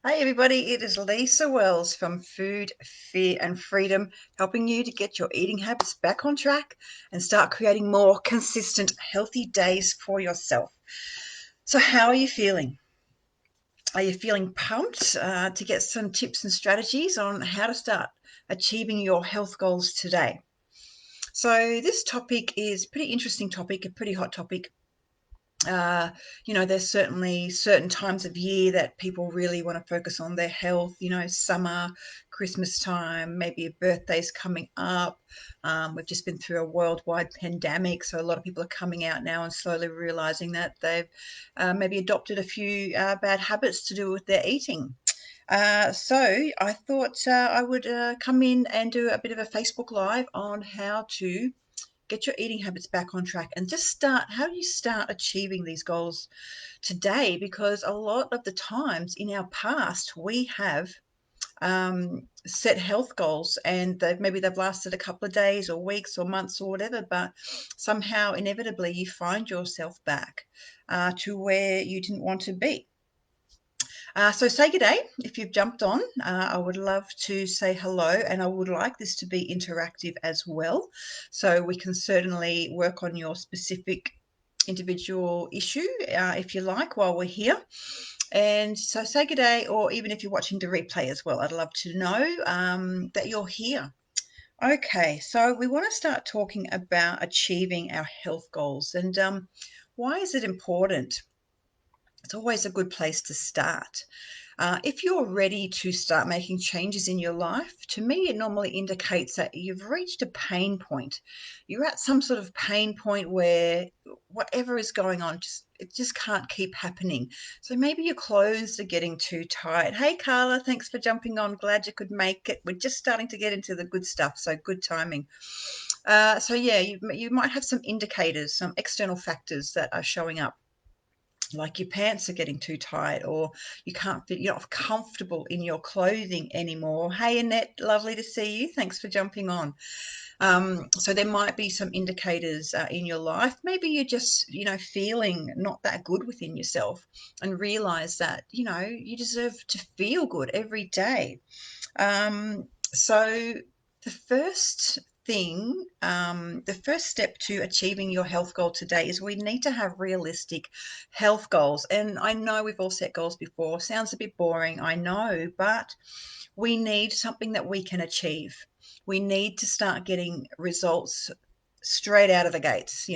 Hey everybody, it is Lisa Wells from Food, Fear and Freedom, helping you to get your eating habits back on track and start creating more consistent, healthy days for yourself. So, how are you feeling? Are you feeling pumped to get some tips and strategies on how to start achieving your health goals today? So, this topic is a pretty interesting topic, a pretty hot topic. uh, there's certainly certain times of year that people really want to focus on their health, summer, Christmas time, maybe a birthday's coming up. We've just been through a worldwide pandemic, so a lot of people are coming out now and slowly realizing that they've maybe adopted a few bad habits to do with their eating. So I thought I would come in and do a bit of a Facebook Live on how to get your eating habits back on track and just start. How do you start achieving these goals today? Because a lot of the times in our past we have set health goals, and maybe they've lasted a couple of days or weeks or months or whatever, but somehow inevitably you find yourself back to where you didn't want to be. So say good day if you've jumped on. I would love to say hello, and I would like this to be interactive as well. So we can certainly work on your specific individual issue if you like while we're here. And so say good day, or even if you're watching the replay as well, I'd love to know that you're here. Okay, so we want to start talking about achieving our health goals, and why is it important? It's always a good place to start. If you're ready to start making changes in your life, to me, it normally indicates that you've reached a pain point. You're at some sort of pain point where whatever is going on, it just can't keep happening. So maybe your clothes are getting too tight. Hey, Carla, thanks for jumping on. Glad you could make it. We're just starting to get into the good stuff, so good timing. So yeah, you might have some indicators, some external factors that are showing up, like your pants are getting too tight, or you can't fit, you're not comfortable in your clothing anymore. Hey, Annette, lovely to see you. Thanks for jumping on. So there might be some indicators in your life. Maybe you're just, feeling not that good within yourself, and realize that, you deserve to feel good every day. So the first the first step to achieving your health goal today is we need to have realistic health goals. And I know we've all set goals before. Sounds a bit boring, I know, but we need something that we can achieve. We need to start getting results straight out of the gates,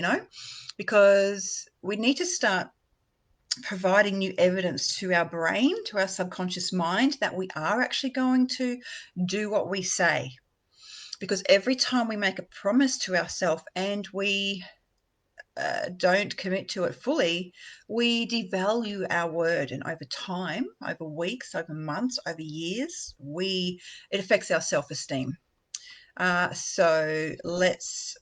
because we need to start providing new evidence to our brain, to our subconscious mind, that we are actually going to do what we say. Because every time we make a promise to ourselves and we don't commit to it fully, we devalue our word. And over time, over weeks, over months, over years, it affects our self-esteem. So let's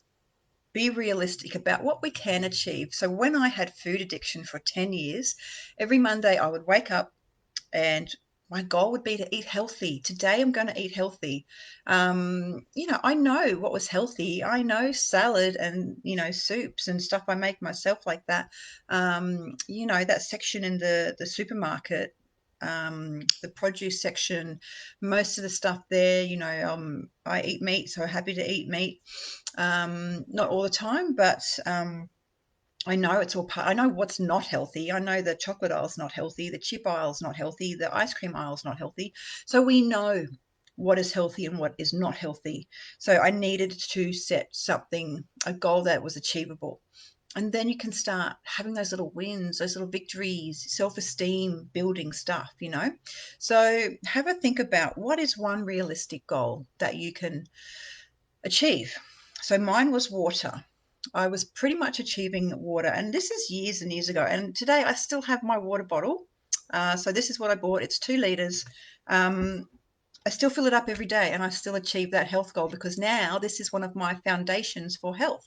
be realistic about what we can achieve. So when I had food addiction for 10 years, every Monday I would wake up and my goal would be to eat healthy. Today I'm going to eat healthy. I know what was healthy. I know salad and, soups and stuff I make myself like that. That section in the supermarket, the produce section, most of the stuff there, I eat meat, so happy to eat meat. Not all the time, but I know it's all part. I know what's not healthy. I know the chocolate aisle's not healthy, the chip aisle's not healthy, the ice cream aisle's not healthy. So we know what is healthy and what is not healthy. So I needed to set something, a goal that was achievable. And then you can start having those little wins, those little victories, self-esteem building stuff. So have a think about what is one realistic goal that you can achieve. So mine was water. I was pretty much achieving water, and this is years and years ago. And today I still have my water bottle. So this is what I bought. It's 2 liters. Um, I still fill it up every day, and I still achieve that health goal because now this is one of my foundations for health.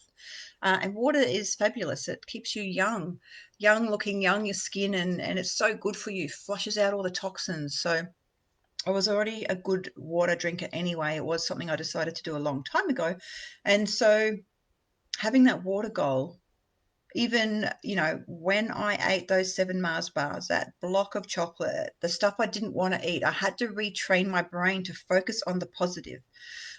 And water is fabulous. It keeps you young looking, young your skin, and it's so good for you. Flushes out all the toxins. So I was already a good water drinker anyway. It was something I decided to do a long time ago. And so having that water goal Even, when I ate those 7 Mars bars, that block of chocolate, the stuff I didn't want to eat, I had to retrain my brain to focus on the positive.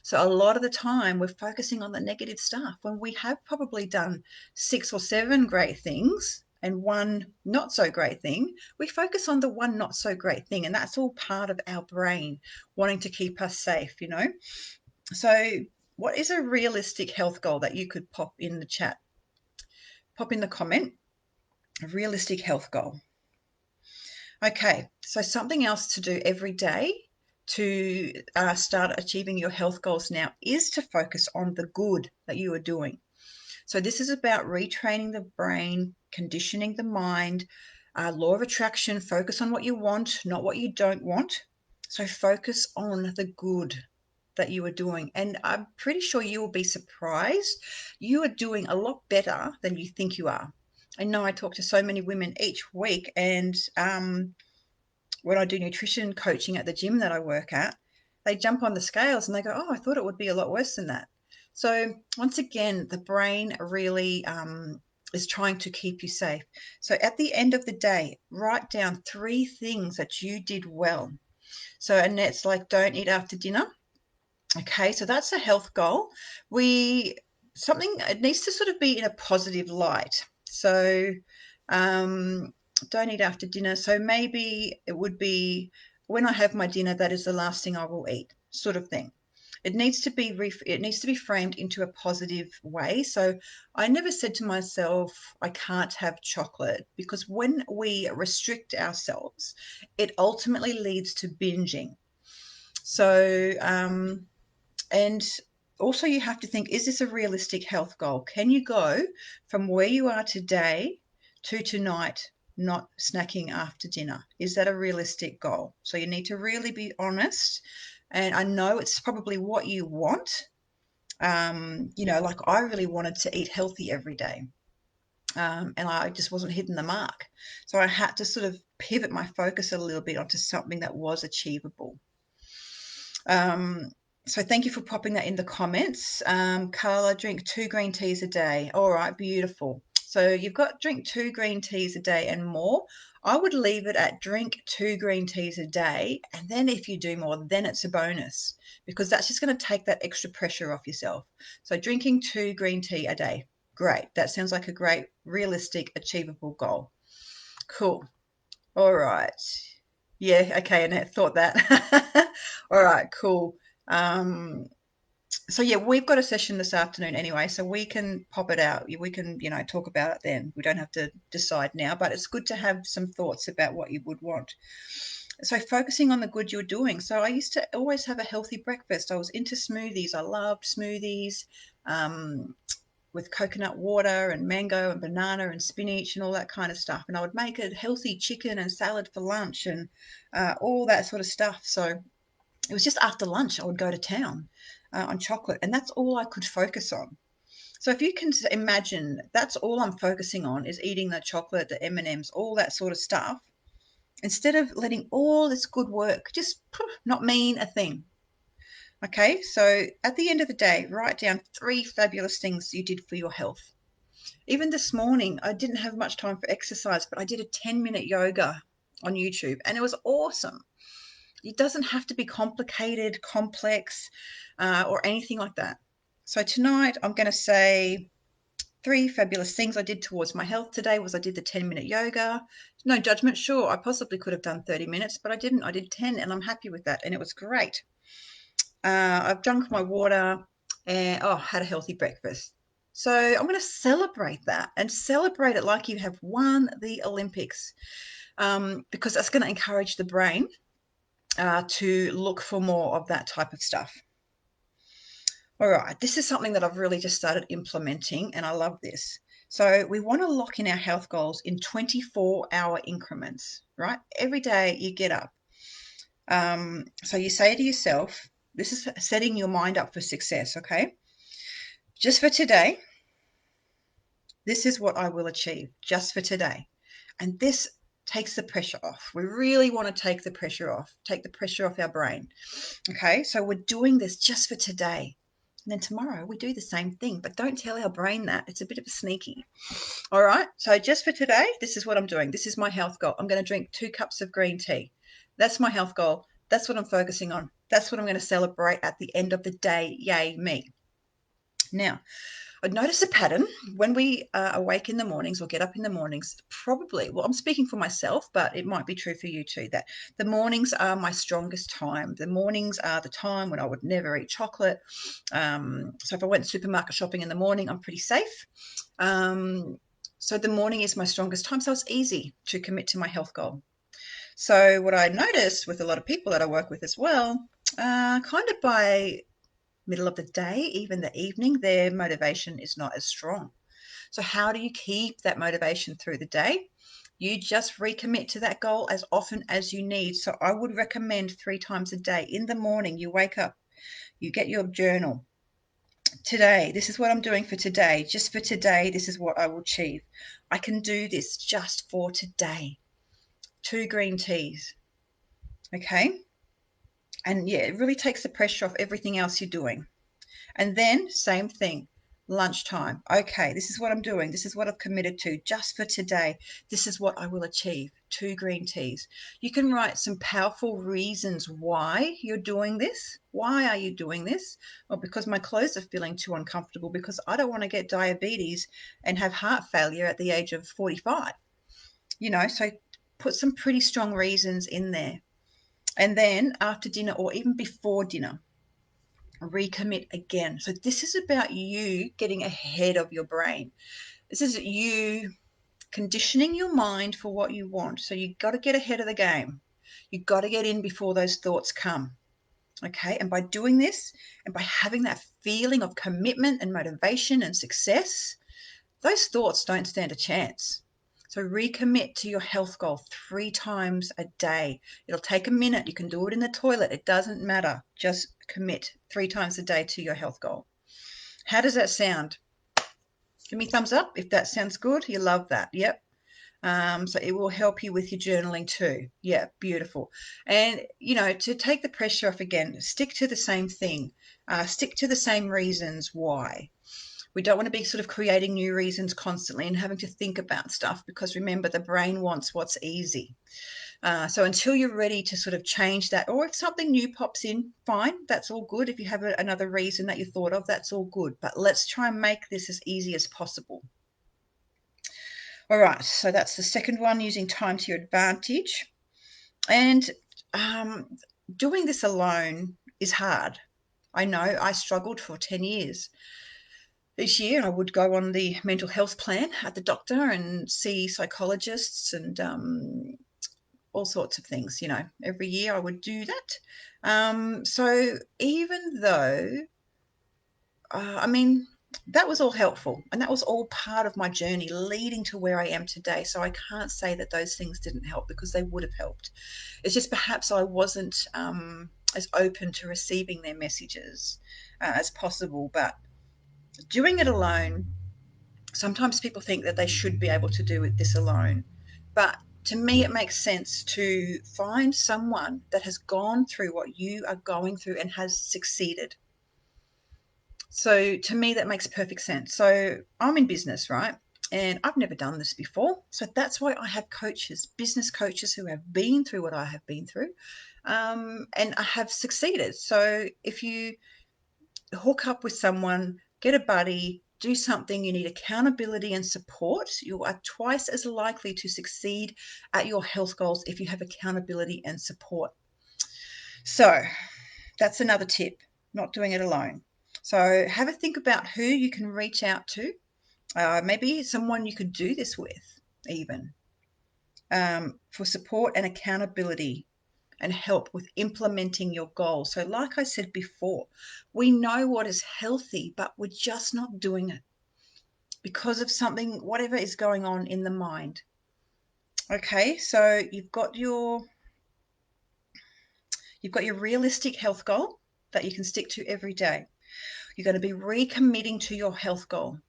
So a lot of the time we're focusing on the negative stuff when we have probably done 6 or 7 great things and one not so great thing. We focus on the one not so great thing, and that's all part of our brain wanting to keep us safe. So what is a realistic health goal that you could pop in the chat? Pop in the comment, a realistic health goal. Okay, so something else to do every day to start achieving your health goals now is to focus on the good that you are doing. So this is about retraining the brain, conditioning the mind, law of attraction, focus on what you want, not what you don't want. So focus on the good that you are doing. And I'm pretty sure you will be surprised. You are doing a lot better than you think you are. I know I talk to so many women each week, and when I do nutrition coaching at the gym that I work at, they jump on the scales and they go, "Oh, I thought it would be a lot worse than that." So once again, the brain really is trying to keep you safe. So at the end of the day, write down 3 things that you did well. So Annette's like, don't eat after dinner. Okay, so that's a health goal. It needs to sort of be in a positive light. So um, don't eat after dinner. So maybe it would be, when I have my dinner, that is the last thing I will eat, sort of thing. It needs to be framed into a positive way. So I never said to myself, I can't have chocolate, because when we restrict ourselves, it ultimately leads to binging. So and also, you have to think, is this a realistic health goal? Can you go from where you are today to tonight not snacking after dinner? Is that a realistic goal? So you need to really be honest. And I know it's probably what you want. Like I really wanted to eat healthy every day. And I just wasn't hitting the mark. So I had to sort of pivot my focus a little bit onto something that was achievable. Um, so thank you for popping that in the comments. Carla, drink 2 green teas a day. All right, beautiful. So you've got drink 2 green teas a day and more. I would leave it at drink 2 green teas a day. And then if you do more, then it's a bonus, because that's just going to take that extra pressure off yourself. So drinking 2 green tea a day. Great. That sounds like a great, realistic, achievable goal. Cool. All right. Yeah, okay, Annette, thought that. All right, cool. So yeah, we've got a session this afternoon anyway, so we can pop it out. We can, talk about it then. We don't have to decide now, but it's good to have some thoughts about what you would want. So focusing on the good you're doing. So I used to always have a healthy breakfast. I was into smoothies. I loved smoothies. With coconut water and mango and banana and spinach and all that kind of stuff. And I would make a healthy chicken and salad for lunch and all that sort of stuff. So it was just after lunch I would go to town on chocolate, and that's all I could focus on. So if you can imagine, that's all I'm focusing on, is eating the chocolate, the M&Ms, all that sort of stuff, instead of letting all this good work just not mean a thing. Okay, so at the end of the day, write down 3 fabulous things you did for your health. Even this morning, I didn't have much time for exercise, but I did a 10-minute yoga on YouTube, and it was awesome. It doesn't have to be complicated, complex, or anything like that. So tonight, I'm going to say 3 fabulous things I did towards my health today was I did the 10-minute yoga. No judgment, sure, I possibly could have done 30 minutes, but I didn't. I did 10, and I'm happy with that, and it was great. I've drunk my water and had a healthy breakfast. So I'm going to celebrate that and celebrate it like you have won the Olympics, because that's going to encourage the brain to look for more of that type of stuff. All right, this is something that I've really just started implementing, and I love this. So we want to lock in our health goals in 24-hour increments, right? Every day you get up. So you say to yourself, this is setting your mind up for success, okay? Just for today, this is what I will achieve just for today. And this takes the pressure off. We really want to take the pressure off our brain. Okay, so we're doing this just for today. And then tomorrow we do the same thing, but don't tell our brain that. It's a bit of a sneaky. All right. So just for today, this is what I'm doing. This is my health goal. I'm going to drink 2 cups of green tea. That's my health goal. That's what I'm focusing on. That's what I'm going to celebrate at the end of the day. Yay, me. Now, I notice a pattern when we awake in the mornings or get up in the mornings. Probably, well, I'm speaking for myself, but it might be true for you too, that the mornings are my strongest time. The mornings are the time when I would never eat chocolate. So if I went supermarket shopping in the morning, I'm pretty safe. So the morning is my strongest time. So it's easy to commit to my health goal. So what I notice with a lot of people that I work with as well, kind of by middle of the day, even the evening, their motivation is not as strong. So how do you keep that motivation through the day? You just recommit to that goal as often as you need. So I would recommend 3 times a day. In the morning, you wake up, you get your journal. Today, this is what I'm doing for today. Just for today, this is what I will achieve. I can do this just for today. 2 green teas. Okay. And yeah, it really takes the pressure off everything else you're doing. And then, same thing, lunchtime. Okay, this is what I'm doing. This is what I've committed to just for today. This is what I will achieve. 2 green teas. You can write some powerful reasons why you're doing this. Why are you doing this? Well, because my clothes are feeling too uncomfortable, because I don't want to get diabetes and have heart failure at the age of 45. So put some pretty strong reasons in there. And then after dinner or even before dinner, recommit again. So this is about you getting ahead of your brain. This is you conditioning your mind for what you want. So you got to get ahead of the game. You got to get in before those thoughts come. Okay. And by doing this and by having that feeling of commitment and motivation and success, those thoughts don't stand a chance. So recommit to your health goal 3 times a day. It'll take a minute. You can do it in the toilet. It doesn't matter. Just commit 3 times a day to your health goal. How does that sound? Give me a thumbs up if that sounds good. You love that. Yep. So it will help you with your journaling too. Yeah, beautiful. And, to take the pressure off again, stick to the same thing. Stick to the same reasons why. We don't want to be sort of creating new reasons constantly and having to think about stuff, because remember, the brain wants what's easy. So until you're ready to sort of change that, or if something new pops in, fine, that's all good. If you have another reason that you thought of, that's all good. But let's try and make this as easy as possible. All right, so that's the second one, using time to your advantage. And doing this alone is hard. I know I struggled for 10 years. Each year I would go on the mental health plan at the doctor and see psychologists and all sorts of things. Every year I would do that. So even though, that was all helpful and that was all part of my journey leading to where I am today. So I can't say that those things didn't help, because they would have helped. It's just perhaps I wasn't as open to receiving their messages as possible. But doing it alone, sometimes people think that they should be able to do this alone. But to me, it makes sense to find someone that has gone through what you are going through and has succeeded. So to me, that makes perfect sense. So I'm in business, right? And I've never done this before. So that's why I have coaches, business coaches who have been through what I have been through, and I have succeeded. So if you hook up with someone, get a buddy, do something, you need accountability and support, you are twice as likely to succeed at your health goals if you have accountability and support. So that's another tip, not doing it alone. So have a think about who you can reach out to. Maybe someone you could do this with, even for support and accountability and help with implementing your goals. So, like I said before, we know what is healthy, but we're just not doing it because of something, whatever is going on in the mind. Okay, so you've got your realistic health goal that you can stick to every day. You're going to be recommitting to your health goal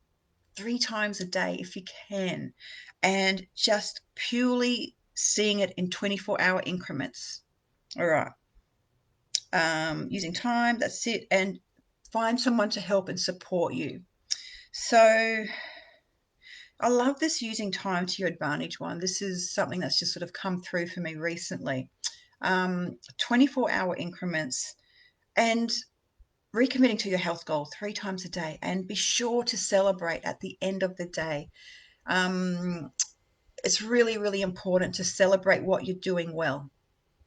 3 times a day if you can, and just purely seeing it in 24-hour increments. All right. Using time, that's it. And Find someone to help and support you. So I love this using time to your advantage one. This is something that's just sort of come through for me recently. 24-hour increments and recommitting to your health goal 3 times a day, and be sure to celebrate at the end of the day. It's really, really important to celebrate what you're doing well.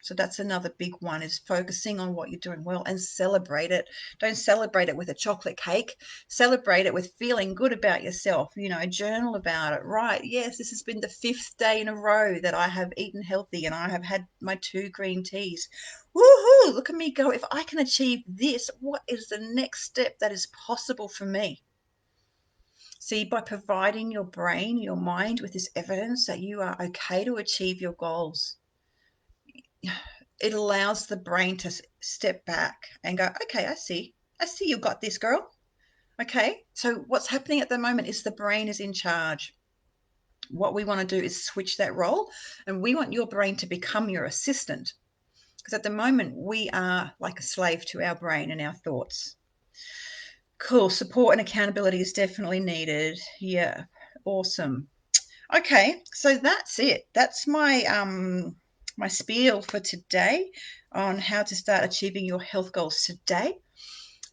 So that's another big one, is focusing on what you're doing well and celebrate it. Don't celebrate it with a chocolate cake. Celebrate it with feeling good about yourself. Journal about it. Right. Yes, this has been the 5th day in a row that I have eaten healthy and I have had my 2 green teas. Woohoo! Look at me go. If I can achieve this, what is the next step that is possible for me? See, by providing your brain, your mind with this evidence that you are okay to achieve your goals, it allows the brain to step back and go, okay, I see you got this, girl. Okay, so what's happening at the moment is the brain is in charge. What we want to do is switch that role, and we want your brain to become your assistant, because at the moment we are like a slave to our brain and our thoughts. Cool. Support and accountability is definitely needed. Yeah, awesome. Okay, so that's it. That's my spiel for today on how to start achieving your health goals today.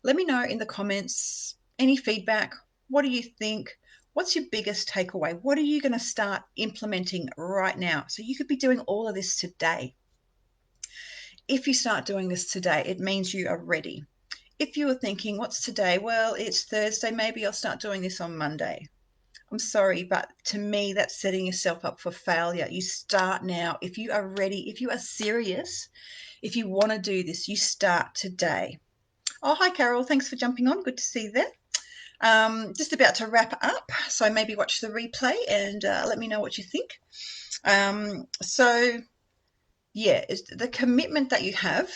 Let me know in the comments any feedback. What do you think? What's your biggest takeaway? What are you going to start implementing right now? So you could be doing all of this today. If you start doing this today, it means you are ready. If you were thinking, what's today? Well, it's Thursday. Maybe I'll start doing this on Monday. I'm sorry, but to me, that's setting yourself up for failure. You start now. If you are ready, if you are serious, if you want to do this, you start today. Oh, hi, Carol. Thanks for jumping on. Good to see you there. Just about to wrap up, so maybe watch the replay and let me know what you think. So, yeah, it's the commitment that you have.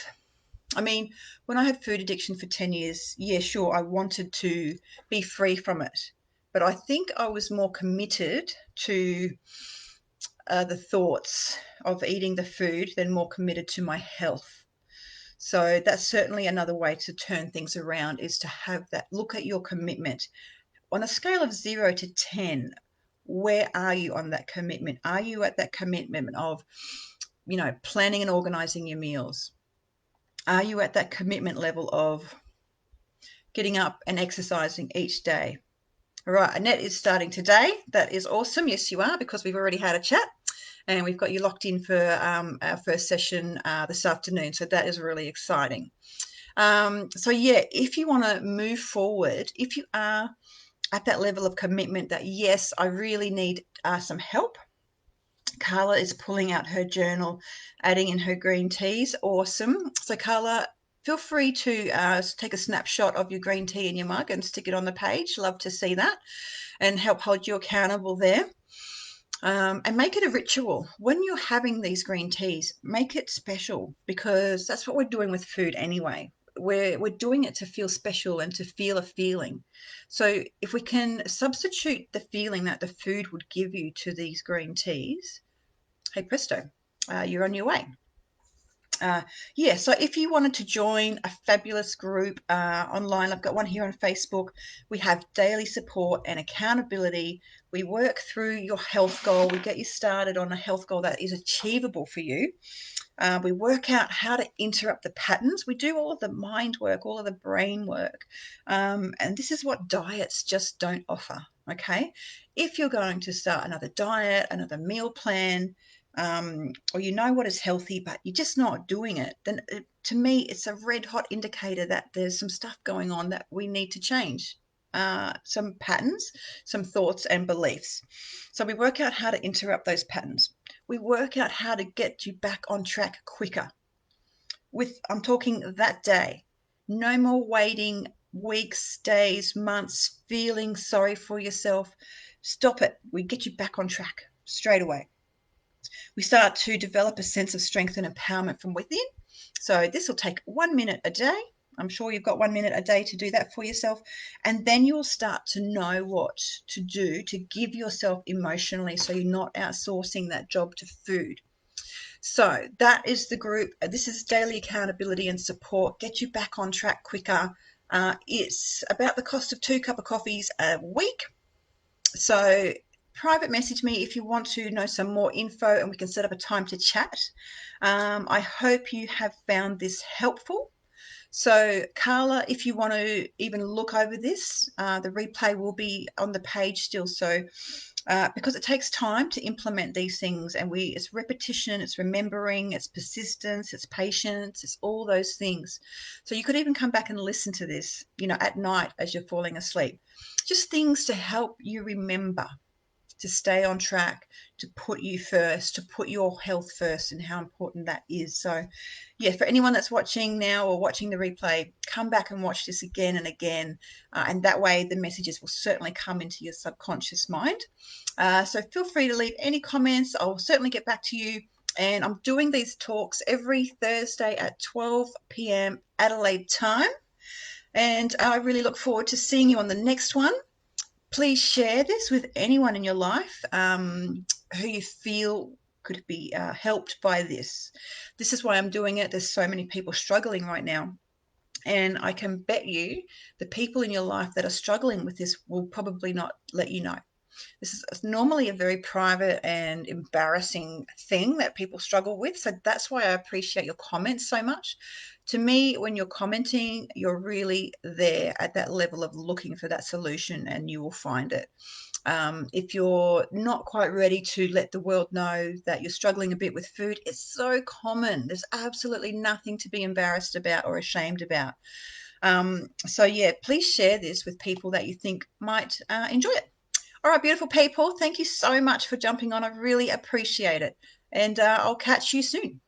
I mean, when I had food addiction for 10 years, yeah, sure, I wanted to be free from it. But I think I was more committed to the thoughts of eating the food than more committed to my health. So that's certainly another way to turn things around, is to have that look at your commitment. On a scale of 0 to 10, where are you on that commitment? Are you at that commitment of, planning and organizing your meals? Are you at that commitment level of getting up and exercising each day? All right, Annette is starting today. That is awesome. Yes, you are, because we've already had a chat and we've got you locked in for our first session this afternoon. So that is really exciting. So yeah, if you want to move forward, if you are at that level of commitment that, yes, I really need some help. Carla is pulling out her journal, adding in her green teas. Awesome. So Carla, feel free to take a snapshot of your green tea in your mug and stick it on the page. Love to see that and help hold you accountable there. And make it a ritual. When you're having these green teas, make it special, because that's what we're doing with food anyway. We're doing it to feel special and to feel a feeling. So if we can substitute the feeling that the food would give you to these green teas, hey presto, you're on your way. Yeah, so if you wanted to join a fabulous group online, I've got one here on Facebook. We have daily support and accountability. We work through your health goal. We get you started on a health goal that is achievable for you. We work out how to interrupt the patterns. We do all of the mind work, all of the brain work. And this is what diets just don't offer, okay? If you're going to start another diet, another meal plan, or you know what is healthy, but you're just not doing it, then to me, it's a red hot indicator that there's some stuff going on that we need to change. Some patterns, some thoughts and beliefs. So we work out how to interrupt those patterns. We work out how to get you back on track quicker. I'm talking that day. No more waiting weeks, days, months, feeling sorry for yourself. Stop it. We get you back on track straight away. We start to develop a sense of strength and empowerment from within. So this will take 1 minute a day. I'm sure you've got 1 minute a day to do that for yourself. And then you'll start to know what to do to give yourself emotionally, so you're not outsourcing that job to food. So that is the group. This is daily accountability and support. Get you back on track quicker. It's about the cost of 2 cups of coffees a week. So private message me if you want to know some more info and we can set up a time to chat. I hope you have found this helpful. So, Carla, if you want to even look over this, the replay will be on the page still. So, because it takes time to implement these things, and it's repetition, it's remembering, it's persistence, it's patience, it's all those things. So, you could even come back and listen to this, at night as you're falling asleep. Just things to help you remember to stay on track, to put you first, to put your health first, and how important that is. So, yeah, for anyone that's watching now or watching the replay, come back and watch this again and again. And that way, the messages will certainly come into your subconscious mind. So, feel free to leave any comments. I'll certainly get back to you. And I'm doing these talks every Thursday at 12 p.m. Adelaide time. And I really look forward to seeing you on the next one. Please share this with anyone in your life who you feel could be helped by this. This is why I'm doing it. There's so many people struggling right now. And I can bet you the people in your life that are struggling with this will probably not let you know. This is normally a very private and embarrassing thing that people struggle with. So that's why I appreciate your comments so much. To me, when you're commenting, you're really there at that level of looking for that solution and you will find it. If you're not quite ready to let the world know that you're struggling a bit with food, it's so common. There's absolutely nothing to be embarrassed about or ashamed about. So, yeah, please share this with people that you think might enjoy it. All right, beautiful people, thank you so much for jumping on. I really appreciate it. And I'll catch you soon.